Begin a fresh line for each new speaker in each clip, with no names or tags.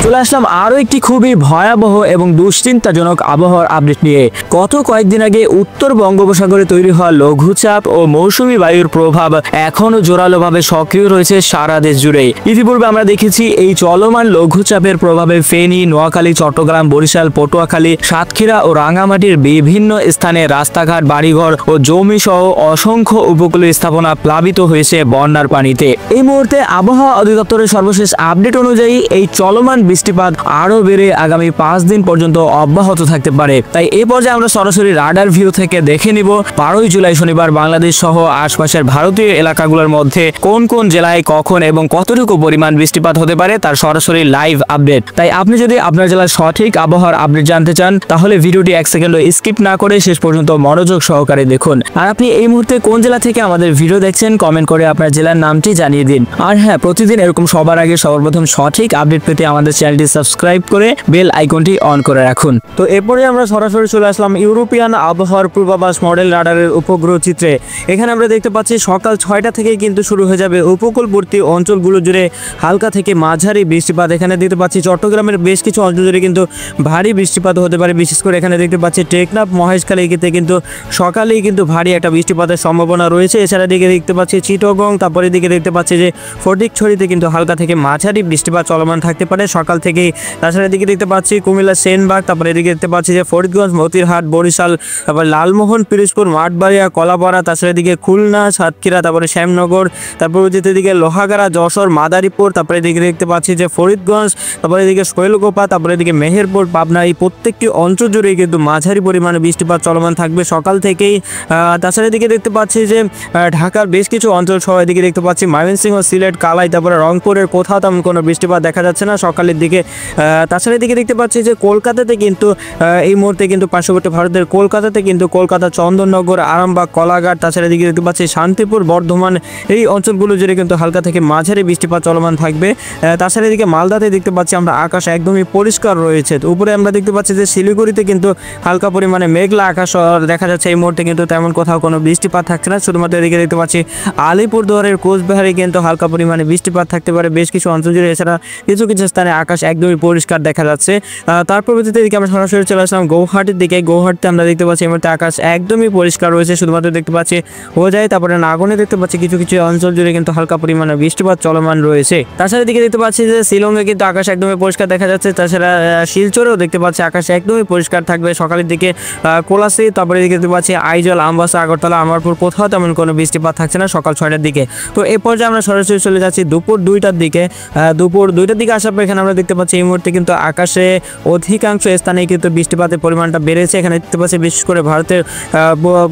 চলে আসলাম আরো একটি খুবই ভয়াবহ এবং দুশ্চিন্তাজনক আবহাওয়ার আপডেট নিয়ে। গত কয়েকদিন আগে উত্তর বঙ্গোপসাগরে তৈরি হওয়া লঘুচাপ ও মৌসুমী বায়ুর প্রভাব এখনো জোরালোভাবে সক্রিয় রয়েছে সারা দেশ জুড়ে। ইতিপূর্বে আমরা দেখেছি এই চলমান লঘুচাপের প্রভাবে ফেনী, নোয়াখালী, চট্টগ্রাম, বরিশাল, পটুয়াখালী, সাতক্ষীরা ও রাঙ্গামাটির বিভিন্ন স্থানে রাস্তাঘাট, বাড়িঘর ও জমি সহ অসংখ্য উপকূলীয় স্থাপনা প্লাবিত হয়েছে বন্যার পানিতে। এই মুহূর্তে আবহাওয়া অধিদপ্তরের সর্বশেষ আপডেট অনুযায়ী এই চলমান বৃষ্টিপাত আরো বেড়ে আগামী 5 দিন পর্যন্ত অব্যাহত থাকতে পারে। তাই এই পর্যায়ে আমরা সরাসরি রাডার ভিউ থেকে দেখে নিব 12 জুলাই শনিবার বাংলাদেশ সহ আশপাশের ভারতীয় এলাকাগুলোর মধ্যে কোন কোন জেলায় কখন এবং কতটুকু পরিমাণ বৃষ্টিপাত হতে পারে তার সরাসরি লাইভ আপডেট। তাই আপনি যদি আপনার জেলার সঠিক আবহাওয়ার আপডেট জানতে চান তাহলে ভিডিওটি 1 সেকেন্ডও স্কিপ না করে শেষ পর্যন্ত মনোযোগ সহকারে দেখুন। আর আপনি এই মুহূর্তে কোন জেলা থেকে আমাদের ভিডিও দেখছেন কমেন্ট করে আপনার জেলার নামটি জানিয়ে দিন। আর হ্যাঁ, প্রতিদিন এরকম সবার আগে সর্বপ্রথম সঠিক আপডেট পেতে আমাদের চ্যানেলটি সাবস্ক্রাইব করে বেল আইকনটি অন করে রাখুন। তো এরপরে আমরা সরাসরি চলে আসলাম ইউরোপিয়ান আবহাওয়ার পূর্বাভাস মডেল রাডারের উপগ্রহ চিত্রে। এখানে আমরা দেখতে পাচ্ছি সকাল 6টা থেকেই কিন্তু শুরু হয়ে যাবে উপকূলবর্তী অঞ্চলগুলো জুড়ে হালকা থেকে মাঝারি বৃষ্টিপাত। এখানে দেখতে পাচ্ছি চট্টগ্রামের বেশ কিছু অঞ্চল জুড়ে কিন্তু ভারী বৃষ্টিপাত হতে পারে। বিশেষ করে এখানে দেখতে পাচ্ছি টেকনাফ, মহেশখালী এতে কিন্তু সকালেই কিন্তু ভারী একটা বৃষ্টিপাতের সম্ভাবনা রয়েছে। এছাড়া দিকে দেখতে পাচ্ছি চিটগং, তারপরে দিকে দেখতে পাচ্ছি যে ফটিকছড়িতে কিন্তু হালকা থেকে মাঝারি বৃষ্টিপাত চলমান থাকতে পারে সকাল থেকেই। তাছাড়া দিকে দেখতে পাচ্ছি কুমিল্লা, সেনবাগ, তারপরে এদিকে দেখতে পাচ্ছি যে ফরিদগঞ্জ, মতিরহাট, বরিশাল, তারপরে লালমোহন, পিরোজপুর, মাঠবাড়িয়া, কলাপাড়া, তাছাড়া দিকে খুলনা, সাতক্ষীরা, তারপরে শ্যামনগর, তারপরে দিকে লোহাগাড়া, যশোর, মাদারীপুর, তারপরে এদিকে দেখতে পাচ্ছি যে ফরিদগঞ্জ, তারপরে এদিকে শৈলকুপা, তারপরে এদিকে মেহেরপুর, পাবনা, এই প্রত্যেকটি অঞ্চল জুড়েই কিন্তু মাঝারি পরিমাণে বৃষ্টিপাত চলমান থাকবে সকাল থেকেই। তাছাড়া এদিকে দেখতে পাচ্ছি যে ঢাকার বেশ কিছু অঞ্চল সহ এদিকে দেখতে পাচ্ছি ময়মনসিংহ, সিলেট, কালাই, তারপরে রংপুরের কোথাও তেমন কোনো বৃষ্টিপাত দেখা যাচ্ছে না সকালের দিকে। তাছাড়া এদিকে দেখতে পাচ্ছি যে কলকাতাতে কিন্তু এই মুহূর্তে কিন্তু পার্শ্ববর্তী ভারতের কলকাতাতে কিন্তু কলকাতা, চন্দননগর, আরামবাগ, কলাঘাট, তাছাড়া এদিকে দেখতে পাচ্ছি শান্তিপুর, বর্ধমান, এই অঞ্চলগুলো জুড়ে কিন্তু হালকা থেকে মাঝারি বৃষ্টিপাত চলমান থাকবে। তাছাড়া এদিকে মালদাতে দেখতে পাচ্ছি আমরা আকাশ একদমই পরিষ্কার রয়েছে। উপরে আমরা দেখতে পাচ্ছি যে শিলিগুড়িতে কিন্তু হালকা পরিমাণে মেঘলা আকাশ দেখা যাচ্ছে। এই মুহূর্তে কিন্তু তেমন কোথাও কোনো বৃষ্টিপাত থাকছে না। শুধুমাত্র এদিকে দেখতে পাচ্ছি আলিপুরদুয়ারের কোচবিহারে কিন্তু হালকা পরিমাণে বৃষ্টিপাত থাকতে পারে বেশ কিছু অঞ্চল জুড়ে। এছাড়া কিছু কিছু স্থানে আকাশ একদমই পরিষ্কার দেখা যাচ্ছে। তার পরবর্তীতে এদিকে আমরা সরাসরি চলে আসলাম গৌহাটির দিকে। গৌহাটিতে আমরা দেখতে পাচ্ছি এই মুহূর্তে আকাশ একদমই পরিষ্কার রয়েছে। শুধুমাত্র দেখতে পাচ্ছি হোজাই, তারপরে নাগনে দেখতে পাচ্ছি কিছু কিছু অঞ্চল জুড়ে কিন্তু হালকা পরিমাণে বৃষ্টিপাত চলমান রয়েছে। তাছাড়া দিকে দেখতে পাচ্ছি যে শিলংয়ে কিন্তু আকাশ একদমই পরিষ্কার দেখা যাচ্ছে। তাছাড়া শিলচরেও দেখতে পাচ্ছি আকাশ একদমই পরিষ্কার থাকবে সকালের দিকে। কোলাসি, তারপরে দিকে দেখতে পাচ্ছি আইজল, আমবাসা, আগরতলা, আমারপুর কোথাও তেমন কোনো বৃষ্টিপাত থাকছে না সকাল 6টার দিকে। তো এই পর্যায়ে আমরা সরাসরি চলে যাচ্ছি দুপুর 2টার দিকে। দুপুর 2টার দিকে আসার পর এখানে আমরা দেখতে পাচ্ছি এই মুহূর্তে কিন্তু আকাশে অধিকাংশ স্থানেই কিন্তু বৃষ্টিপাতের পরিমাণটা বেড়েছে। এখানে দেখতে পাচ্ছি বিশেষ করে ভারতের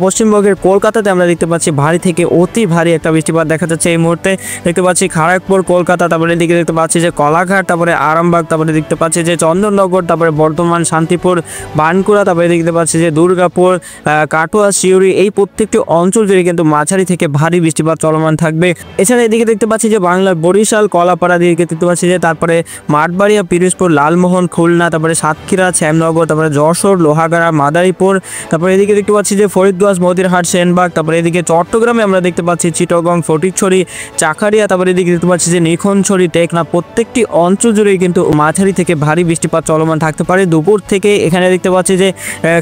পশ্চিমবঙ্গের কলকাতাতে আমরা দেখতে পাচ্ছি ভারী থেকে অতি ভারী একটা বৃষ্টিপাত দেখা যাচ্ছে। এই মুহূর্তে দেখতে পাচ্ছি খড়গপুর, কলকাতা, তারপরে এদিকে দেখতে পাচ্ছি যে কলাঘাট, তারপরে আরামবাগ, তারপরে দেখতে পাচ্ছি যে চন্দননগর, তারপরে বর্ধমান, শান্তিপুর, বানকুড়া, তারপরে দেখতে পাচ্ছি যে দুর্গাপুর, কাটোয়া, সিউড়ি, এই প্রত্যেকটি অঞ্চল জুড়ে কিন্তু মাঝারি থেকে ভারী বৃষ্টিপাত চলমান থাকবে। এছাড়া এদিকে দেখতে পাচ্ছি যে বাংলার বরিশাল, কলাপাড়া দিকে দেখতে পাচ্ছি যে তারপরে মাঠবাড়িয়া, পিরোজপুর, লালমোহন, খুলনা, তারপরে সাতক্ষীরা, শ্যামনগর, তারপরে যশোর, লোহাগাড়া, মাদারীপুর, তারপরে এদিকে দেখতে পাচ্ছি যে ফরিদগঞ্জ, মতিরহাট, সেনবাগ, তারপরে এদিকে চট্টগ্রামে আমরা দেখতে পাচ্ছি চিটগং, ফটিকছড়ি, চাকারিয়া, তারপরে এদিকে দেখতে পাচ্ছি যে নিখনছড়ি, টেকনাফ, প্রত্যেকটি অঞ্চল জুড়েই কিন্তু মাঝারি থেকে ভারী বৃষ্টিপাত চলমান থাকতে পারে দুপুর থেকে। এখানে দেখতে পাচ্ছি যে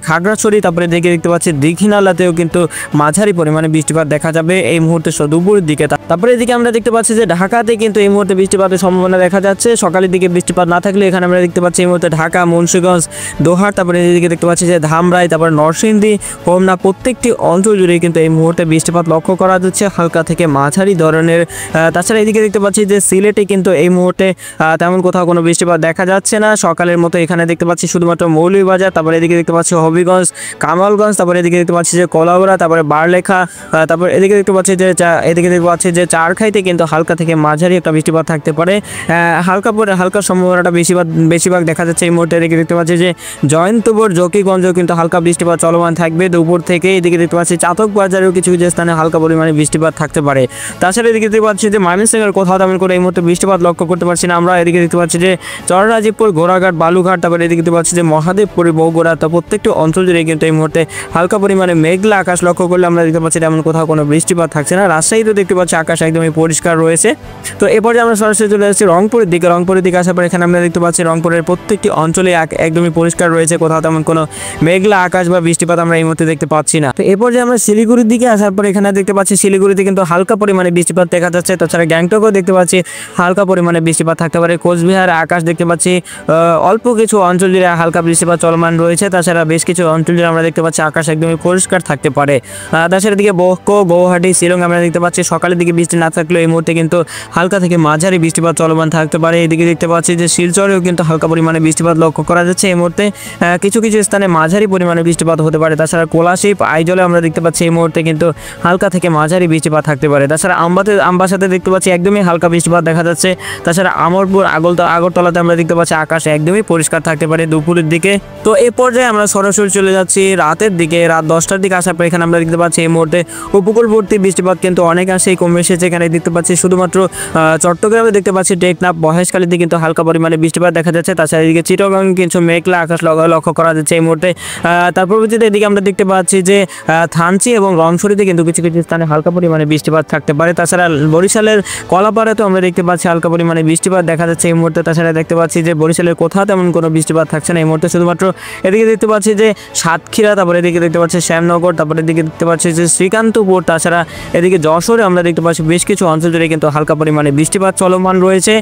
খাগড়াছড়ি, তারপরে এদিকে দেখতে পাচ্ছি দীঘিনালাতেও কিন্তু মাঝারি পরিমাণে বৃষ্টিপাত দেখা যাবে এই মুহূর্তে দুপুরের দিকে। তারপরে এদিকে আমরা দেখতে পাচ্ছি যে ঢাকাতে কিন্তু এই মুহূর্তে বৃষ্টিপাতের সম্ভাবনা দেখা যাচ্ছে। সকালের দিকে বৃষ্টিপাত না থাকলে এখানে আমরা দেখতে পাচ্ছি এই মুহূর্তে ঢাকা, মুন্সিগঞ্জ, দোহার, তারপরে এদিকে দেখতে পাচ্ছি যে ধামরাই, তারপরে নরসিংদী, হোমনা, প্রত্যেকটি অঞ্চল জুড়ে কিন্তু এই মুহূর্তে বৃষ্টিপাত লক্ষ্য করা যাচ্ছে হালকা থেকে মাঝারি ধরনের। তাছাড়া এদিকে দেখতে পাচ্ছি যে সিলেটে কিন্তু এই মুহূর্তে তেমন কোথাও কোনো বৃষ্টিপাত দেখা যাচ্ছে না সকালের মতো। এখানে দেখতে পাচ্ছি শুধুমাত্র মৌলভীবাজার, তারপরে এদিকে দেখতে পাচ্ছি হবিগঞ্জ, কামালগঞ্জ, তারপরে এদিকে দেখতে পাচ্ছি যে কলাউড়া, তারপরে বারলেখা, তারপর এদিকে দেখতে পাচ্ছি যে চারখাইতে কিন্তু হালকা থেকে মাঝারি একটা বৃষ্টিপাত থাকতে পারে। হালকা সম্ভাবনাটা বেশিরভাগ দেখা যাচ্ছে এই মুহূর্তে। এদিকে দেখতে পাচ্ছি যে জয়ন্তপুর, জকিগঞ্জেও কিন্তু হালকা বৃষ্টিপাত চলমান থাকবে দুপুর থেকে। এদিকে দেখতে পাচ্ছি চাতক বাজারেও কিছু কিছু স্থানে হালকা পরিমাণে বৃষ্টিপাত থাকতে পারে। তাছাড়া এদিকে দেখতে পাচ্ছি যে ময়মনসিংহের কোথাও তেমন করে এই মুহূর্তে বৃষ্টিপাত লক্ষ্য করতে পারছি না আমরা। এদিকে দেখতে পাচ্ছি যে চররাজীবপুর, ঘোড়াঘাট, বালুঘাট, তারপরে এদিকে দেখতে পাচ্ছি যে মহাদেবপুর, বগুড়া, তো প্রত্যেকটি অঞ্চল জুড়ে কিন্তু এই মুহূর্তে হালকা পরিমাণে মেঘলা আকাশ লক্ষ্য করলে আমরা দেখতে পাচ্ছি তেমন কোথাও কোনো বৃষ্টিপাত থাকছে না। রাজশাহীতে দেখতে পাচ্ছি আকাশ একদমই পরিষ্কার রয়েছে। তো এরপর আমরা সরাসরি চলে যাচ্ছি রংপুরের দিকে। রংপুরের দিকে আসার পর এখানে আমরা দেখতে পাচ্ছি রংপুরের প্রত্যেকটি অঞ্চলে একদমই পরিষ্কার রয়েছে, কোথাও তেমন কোনো মেঘলা আকাশ বা বৃষ্টিপাত আমরা এই মুহূর্তে দেখতে পাচ্ছি না। তো এরপর যে আমরা শিলিগুড়ির দিকে আসার পর এখানে দেখতে পাচ্ছি শিলিগুড়িতে কিন্তু হালকা পরিমাণে বৃষ্টিপাত দেখা যাচ্ছে। তাছাড়া গ্যাংটকও দেখতে পাচ্ছি হালকা পরিমাণে বৃষ্টিপাত থাকতে পারে। কোচবিহার আকাশ দেখতে পাচ্ছি অল্প কিছু অঞ্চল জুড়ে হালকা বৃষ্টিপাত চলমান রয়েছে। তাছাড়া বেশ কিছু অঞ্চল জুড়ে আমরা দেখতে পাচ্ছি আকাশ একদমই পরিষ্কার থাকতে পারে। তাছাড়া দিকে বক্কো, গৌহাটি, শিলং আমরা দেখতে পাচ্ছি সকালের দিকে বৃষ্টি না থাকলেও এই মুহূর্তে কিন্তু হালকা থেকে মাঝারি বৃষ্টিপাত চলমান থাকতে পারে। এদিকে দেখতে পাচ্ছি যে শিলচরেও কিন্তু হালকা পরিমাণে বৃষ্টিপাত লক্ষ্য করা যাচ্ছে এই মুহূর্তে। কিছু কিছু স্থানে মাঝারি পরিমাণে বৃষ্টিপাত হতে পারে। তাছাড়া কোলাশিপ, আইজলে আমরা দেখতে পাচ্ছি এই মুহূর্তে কিন্তু হালকা থেকে মাঝারি বৃষ্টিপাত থাকতে পারে। তাছাড়া আমবাসাতে দেখতে পাচ্ছি একদমই হালকা বৃষ্টিপাত দেখা যাচ্ছে। তাছাড়া আমরপুর, আগরতলাতে আমরা দেখতে পাচ্ছি আকাশ একদমই পরিষ্কার থাকতে পারে দুপুরের দিকে। তো এই পর্যায়ে আমরা সরাসরি চলে যাচ্ছি রাতের দিকে। রাত 10টার দিকে আসার পর এখানে আমরা দেখতে পাচ্ছি এই মুহূর্তে উপকূলবর্তী বৃষ্টিপাত কিন্তু অনেকাংশেই কমে এসেছে। এখানে দেখতে পাচ্ছি শুধুমাত্র চট্টগ্রামে দেখতে পাচ্ছি টেকনাফ, মহেশখালীতে কিন্তু হালকা পরিমাণে বৃষ্টিপাত দেখা যাচ্ছে। তাছাড়া এদিকে চিটাগং কিছু মেঘলা আকাশ লক্ষ্য করা যাচ্ছে এই মুহূর্তে। তার পরবর্তীতে এদিকে আমরা দেখতে পাচ্ছি যে থানচি এবং রংছড়িতে কিন্তু কিছু কিছু স্থানে হালকা পরিমাণে বৃষ্টিপাত থাকতে পারে। তাছাড়া বরিশালের কলাপাড়াতেও আমরা দেখতে পাচ্ছি হালকা পরিমাণে বৃষ্টিপাত দেখা যাচ্ছে এই মুহূর্তে। তাছাড়া দেখতে পাচ্ছি যে বরিশালের কোথাও তেমন কোনো বৃষ্টিপাত থাকছে না এই মুহূর্তে। শুধুমাত্র এদিকে দেখতে পাচ্ছি যে সাতক্ষীরা, তারপরে এদিকে দেখতে পাচ্ছি শ্যামনগর, তারপরে এদিকে দেখতে পাচ্ছি যে শ্রীকান্তপুর। তাছাড়া এদিকে যশোরে আমরা দেখতে পাচ্ছি বেশ কিছু অঞ্চল জুড়ে কিন্তু হালকা পরিমাণে বৃষ্টিপাত চলমান রয়েছে।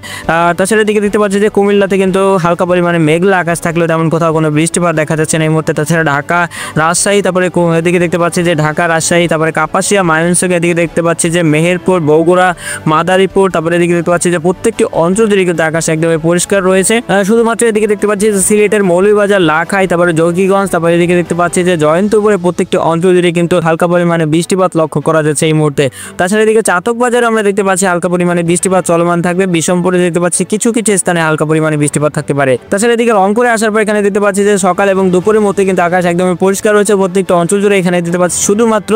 তাছাড়া এদিকে দেখতে পাচ্ছি যে কুমিল্লাতে কিন্তু হালকা পরিমাণে মেঘলা আকাশ থাকলেও তেমন কোথাও কোনো বৃষ্টিপাত দেখা যাচ্ছে না এই মুহূর্তে। তাছাড়া ঢাকা, রাজশাহী, তারপরে এদিকে দেখতে পাচ্ছি যে ঢাকা, রাজশাহী, তারপরে কাপাসিয়া, ময়মনসিংহ, এদিকে দেখতে পাচ্ছি যে মেহেরপুর, বগুড়া, মাদারীপুর, তারপরে এদিকে দেখতে পাচ্ছি যে প্রত্যেকটি অঞ্চল জুড়ে কিন্তু আকাশ একদমই পরিষ্কার রয়েছে। শুধুমাত্র এদিকে দেখতে পাচ্ছি যে সিলেটের মৌলভীবাজার, লাখাই, তারপরে জকিগঞ্জ, তারপরে এদিকে দেখতে পাচ্ছি যে জয়ন্তপুরে প্রত্যেকটি অঞ্চল জুড়ে কিন্তু হালকা পরিমাণে বৃষ্টিপাত লক্ষ্য করা যাচ্ছে এই মুহূর্তে। তাছাড়া এদিকে চাতকবাজারে আমরা দেখতে পাচ্ছি হালকা পরিমাণে বৃষ্টিপাত চলমান থাকবে। বিশমপুরে দেখতে পাচ্ছি কিছু কিছু স্থানে হালকা পরিমাণে বৃষ্টিপাত থাকতে পারে। তাছাড়া এদিকে রংপুরে আসার পর এখানে দেখতে পাচ্ছি যে সকাল এবং দুপুরের মধ্যে কিন্তু আকাশ একদমই পরিষ্কার রয়েছে প্রত্যেকটা অঞ্চল জুড়ে। এখানে দেখতে পাচ্ছি শুধুমাত্র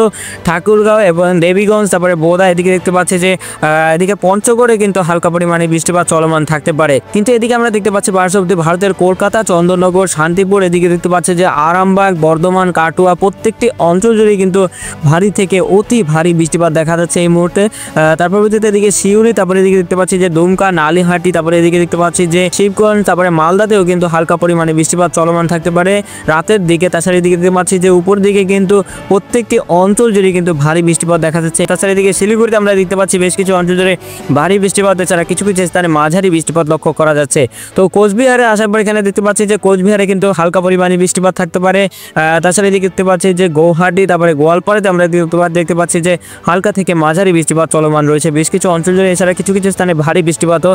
ঠাকুরগাঁও এবং দেবীগঞ্জ, তারপরে বোদা, এদিকে দেখতে পাচ্ছি যে এদিকে পঞ্চগড়ে কিন্তু হালকা পরিমাণে বৃষ্টিপাত চলমান থাকতে পারে। কিন্তু এদিকে আমরা দেখতে পাচ্ছি পার্শ্ববর্তী ভারতের কলকাতা, চন্দননগর, শান্তিপুর, এদিকে দেখতে পাচ্ছি যে আরামবাগ, বর্ধমান, কাটুয়া প্রত্যেকটি অঞ্চল জুড়ে কিন্তু ভারী থেকে অতি ভারী বৃষ্টিপাত দেখা যাচ্ছে এই মুহূর্তে। তারপর এদিকে শিউরি, তারপরে এদিকে দেখতে পাচ্ছি যে দুমকা, নালিহাটি, তারপরে এদিকে দেখতে পাচ্ছি যে শিবগঞ্জ, তারপরে মালদাতেও কিন্তু হালকা পরিমাণে বৃষ্টিপাত চলমান থাকতে পারে রাতের দিকে। তাছাড়া এদিকে দেখতে পাচ্ছি যে উপর দিকে কিন্তু প্রত্যেকটি অঞ্চল জুড়ে কিন্তু ভারী বৃষ্টিপাত দেখা যাচ্ছে। তাছাড়া এদিকে শিলিগুড়িতে আমরা দেখতে পাচ্ছি বেশ কিছু অঞ্চল জুড়ে ভারী বৃষ্টিপাত, এছাড়া কিছু কিছু স্থানে মাঝারি বৃষ্টিপাত লক্ষ্য করা যাচ্ছে। তো কোচবিহারে আসার পর এখানে দেখতে পাচ্ছি যে কোচবিহারে কিন্তু হালকা পরিমাণে বৃষ্টিপাত থাকতে পারে। তাছাড়া এদিকে দেখতে পাচ্ছি যে গৌহাটি, তারপরে গোয়ালপাড়াতে আমরা দেখতে পাচ্ছি যে হালকা থেকে মাঝারি বৃষ্টিপাত চলমান রয়েছে বেশ কিছু অঞ্চল জুড়ে। এছাড়া কিছু কিছু স্থানে ভারী বৃষ্টিপাতও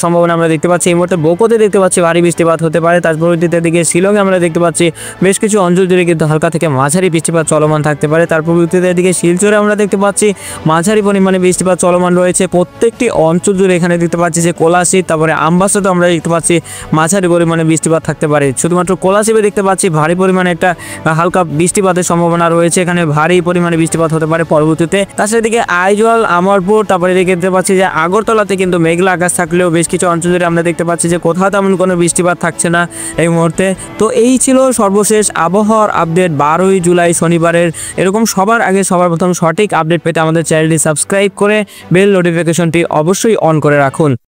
সম্ভাবনা আমরা দেখতে পাচ্ছি এই মুহূর্তে। বোকোতে দেখতে পাচ্ছি ভারী বৃষ্টিপাত হতে পারে। তারপর দিকে শিলংয়ে আমরা দেখতে পাচ্ছি বেশ কিছু অঞ্চল জুড়ে কিন্তু হালকা থেকে মাঝারি বৃষ্টিপাত চলমান থাকতে পারে। তারপর দিকে শিলচরে আমরা দেখতে পাচ্ছি মাঝারি পরিমাণে বৃষ্টিপাত চলমান রয়েছে প্রত্যেকটি অঞ্চল জুড়ে। এখানে দেখতে পাচ্ছি যে কোলাশিপ, তারপরে আমবাসাতে আমরা দেখতে পাচ্ছি মাঝারি পরিমাণে বৃষ্টিপাত থাকতে পারে। শুধুমাত্র কোলাশিপে দেখতে পাচ্ছি ভারী পরিমাণে একটা হালকা বৃষ্টিপাতের সম্ভাবনা রয়েছে, এখানে ভারী পরিমাণে বৃষ্টিপাত হতে পারে পরবর্তীতে। তাছাড়া এদিকে আইজল, আমরপুর, তারপরে এদিকে দেখতে পাচ্ছি যে আগরতলাতে কিন্তু মেঘলা আকাশ থাকলেও বেশ কিছু অঞ্চল জুড়ে আমরা দেখতে পাচ্ছি যে কোথাও তেমন কোনো বৃষ্টিপাত থাকছে না এই মুহূর্তে। তো এই ছিল সর্বশেষ আবহাওয়ার আপডেট 12ই জুলাই শনিবারের। এরকম সবার আগে সবার প্রথম সঠিক আপডেট পেতে আমাদের চ্যানেলটি সাবস্ক্রাইব করে বেল নোটিফিকেশনটি অবশ্যই অন করে রাখুন।